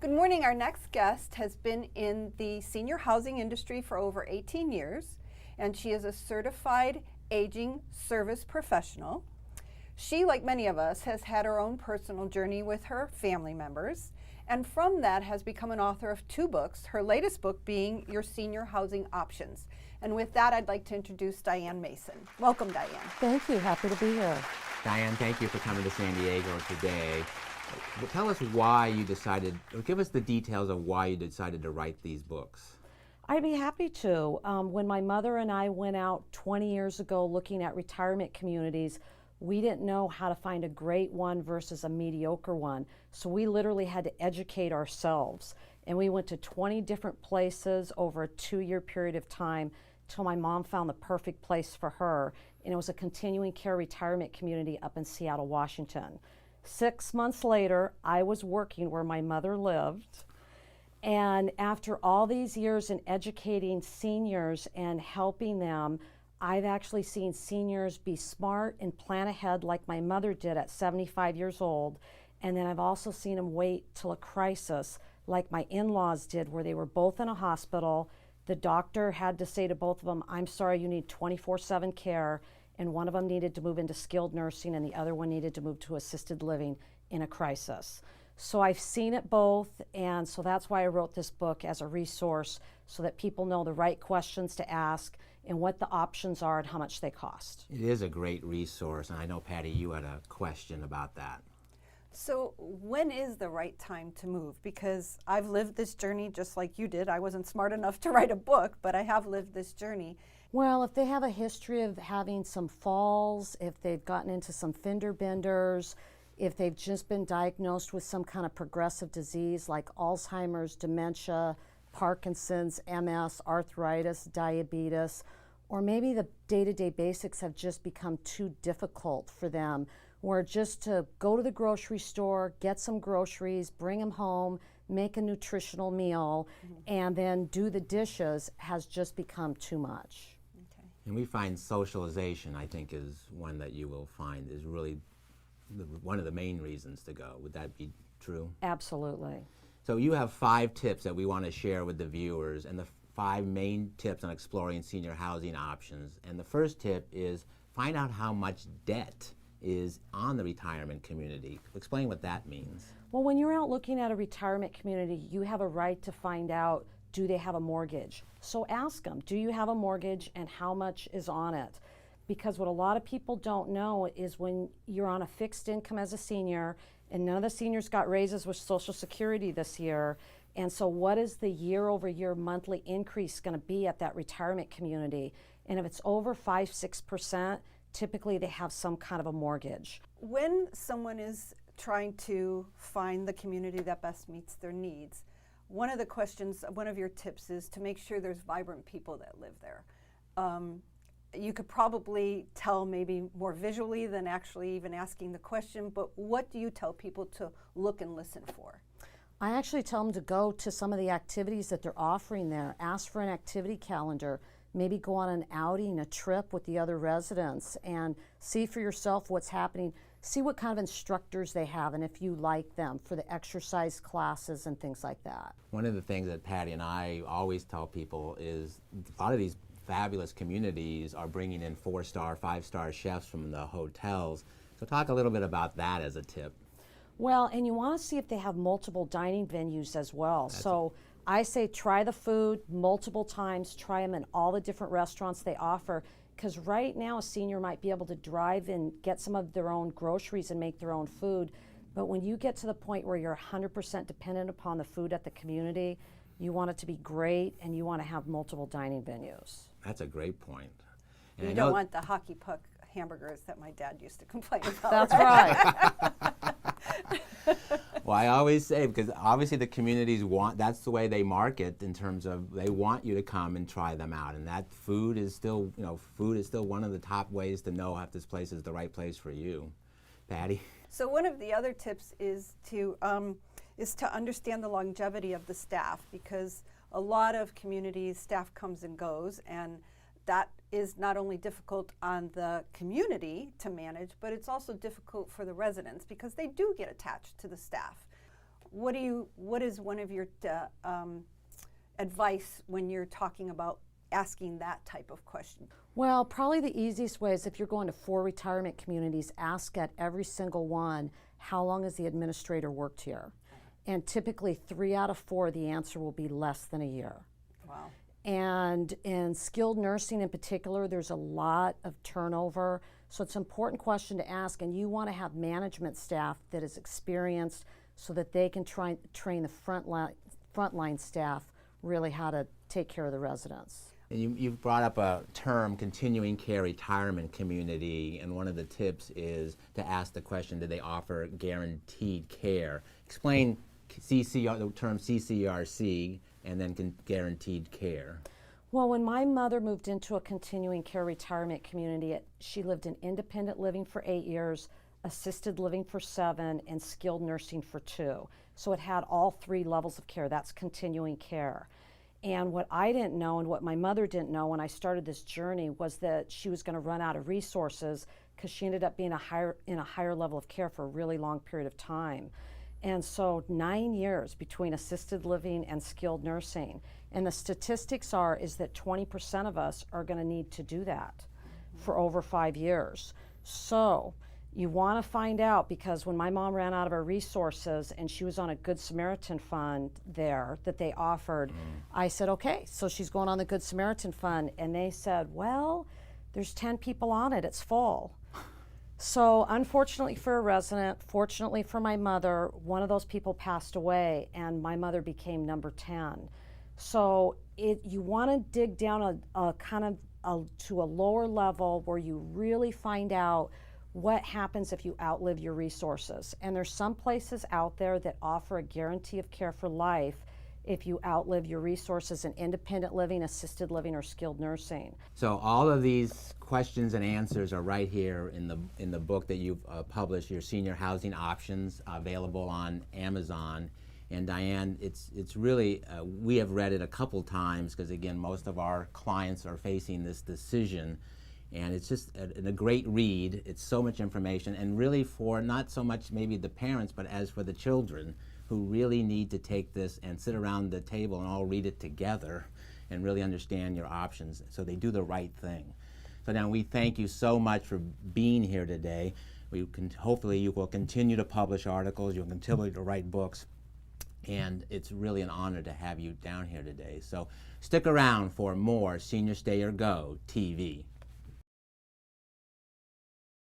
Good morning. Our next guest has been in the senior housing industry for over 18 years, and she is a certified aging service professional. She, like many of us, has had her own personal journey with her family members, and from that has become an author of 2 books, her latest book being Your Senior Housing Options. And with that, I'd like to introduce Diane Masson. Welcome, Diane. Thank you. Happy to be here. Diane, thank you for coming to San Diego today. Tell us why you decided, or give us the details of why you decided to write these books. I'd be happy to. When my mother and I went out 20 years ago looking at retirement communities, we didn't know how to find a great one versus a mediocre one. So we literally had to educate ourselves. And we went to 20 different places over a 2-year period of time till my mom found the perfect place for her. And it was a continuing care retirement community up in Seattle, Washington. 6 months later, I was working where my mother lived. And after all these years in educating seniors and helping them, I've actually seen seniors be smart and plan ahead like my mother did at 75 years old. And then I've also seen them wait till a crisis like my in-laws did, where they were both in a hospital. The doctor had to say to both of them, I'm sorry, you need 24/7 care. And one of them needed to move into skilled nursing and the other one needed to move to assisted living in a crisis. So I've seen it both, and so that's why I wrote this book as a resource so that people know the right questions to ask and what the options are and how much they cost. It is a great resource, and I know, Patty, you had a question about that. So when is the right time to move? Because I've lived this journey just like you did. I wasn't smart enough to write a book, but I have lived this journey. Well, if they have a history of having some falls, if they've gotten into some fender benders, if they've just been diagnosed with some kind of progressive disease like Alzheimer's, dementia, Parkinson's, MS, arthritis, diabetes, or maybe the day-to-day basics have just become too difficult for them, where just to go to the grocery store, get some groceries, bring them home, make a nutritional meal, and then do the dishes has just become too much. And we find socialization, I think, is one that you will find is really one of the main reasons to go. Would that be true? Absolutely. So you have 5 tips that we want to share with the viewers, and the 5 main tips on exploring senior housing options. And the first tip is find out how much debt is on the retirement community. Explain what that means. Well, when you're out looking at a retirement community, you have a right to find out, do they have a mortgage? So ask them, do you have a mortgage and how much is on it? Because what a lot of people don't know is when you're on a fixed income as a senior, and none of the seniors got raises with Social Security this year, and so what is the year-over-year monthly increase going to be at that retirement community? And if it's over 5-6%, typically they have some kind of a mortgage. When someone is trying to find the community that best meets their needs, one of the questions, one of your tips is to make sure there's vibrant people that live there. You could probably tell maybe more visually than actually even asking the question, but what do you tell people to look and listen for? I actually tell them to go to some of the activities that they're offering there. Ask for an activity calendar. Maybe go on an outing, a trip with the other residents, and see for yourself what's happening. See what kind of instructors they have and if you like them for the exercise classes and things like that. One of the things that Patty and I always tell people is a lot of these fabulous communities are bringing in 4-star, 5-star chefs from the hotels. So talk a little bit about that as a tip. Well, and you want to see if they have multiple dining venues as well. So I say try the food multiple times, try them in all the different restaurants they offer, because right now a senior might be able to drive and get some of their own groceries and make their own food, but when you get to the point where you're 100% dependent upon the food at the community, you want it to be great and you want to have multiple dining venues. That's a great point. And You don't want the hockey puck hamburgers that my dad used to complain about. That's right. Well, I always say, because obviously the communities want, that's the way they market in terms of they want you to come and try them out. And that food is still, food is still one of the top ways to know if this place is the right place for you. Patty? So one of the other tips is to understand the longevity of the staff, because a lot of communities, staff comes and goes, and that is not only difficult on the community to manage, but it's also difficult for the residents because they do get attached to the staff. what is one of your advice when you're talking about asking that type of question? Well, probably the easiest way is if you're going to 4 retirement communities, ask at every single one, how long has the administrator worked here? And typically 3 out of 4, the answer will be less than a year. Wow. And in skilled nursing in particular, there's a lot of turnover. So it's an important question to ask, and you want to have management staff that is experienced so that they can train the frontline staff really how to take care of the residents. And you've brought up a term, continuing care retirement community, and one of the tips is to ask the question, do they offer guaranteed care? Explain the term CCRC and then guaranteed care. Well, when my mother moved into a continuing care retirement community, she lived in independent living for 8 years, assisted living for 7, and skilled nursing for 2. So it had all 3 levels of care. That's continuing care. And what I didn't know and what my mother didn't know when I started this journey was that she was going to run out of resources because she ended up being in a higher level of care for a really long period of time. And so 9 years between assisted living and skilled nursing. And the statistics is that 20% of us are going to need to do that for over 5 years. So you want to find out, because when my mom ran out of her resources and she was on a Good Samaritan Fund there that they offered, I said, okay, so she's going on the Good Samaritan Fund. And they said, well, there's 10 people on it, it's full. So unfortunately for a resident, fortunately for my mother, one of those people passed away and my mother became number 10. So you want to dig down to a lower level where you really find out what happens if you outlive your resources. And there's some places out there that offer a guarantee of care for life if you outlive your resources in independent living, assisted living, or skilled nursing. So all of these questions and answers are right here in the book that you've published, your Senior Housing Options, available on Amazon. And Diane, it's really, we have read it a couple times because, again, most of our clients are facing this decision. And it's just a great read. It's so much information, and really for not so much maybe the parents, but as for the children who really need to take this and sit around the table and all read it together and really understand your options so they do the right thing. So now we thank you so much for being here today. Hopefully you will continue to publish articles, you'll continue to write books, and it's really an honor to have you down here today. So stick around for more Senior Stay or Go TV.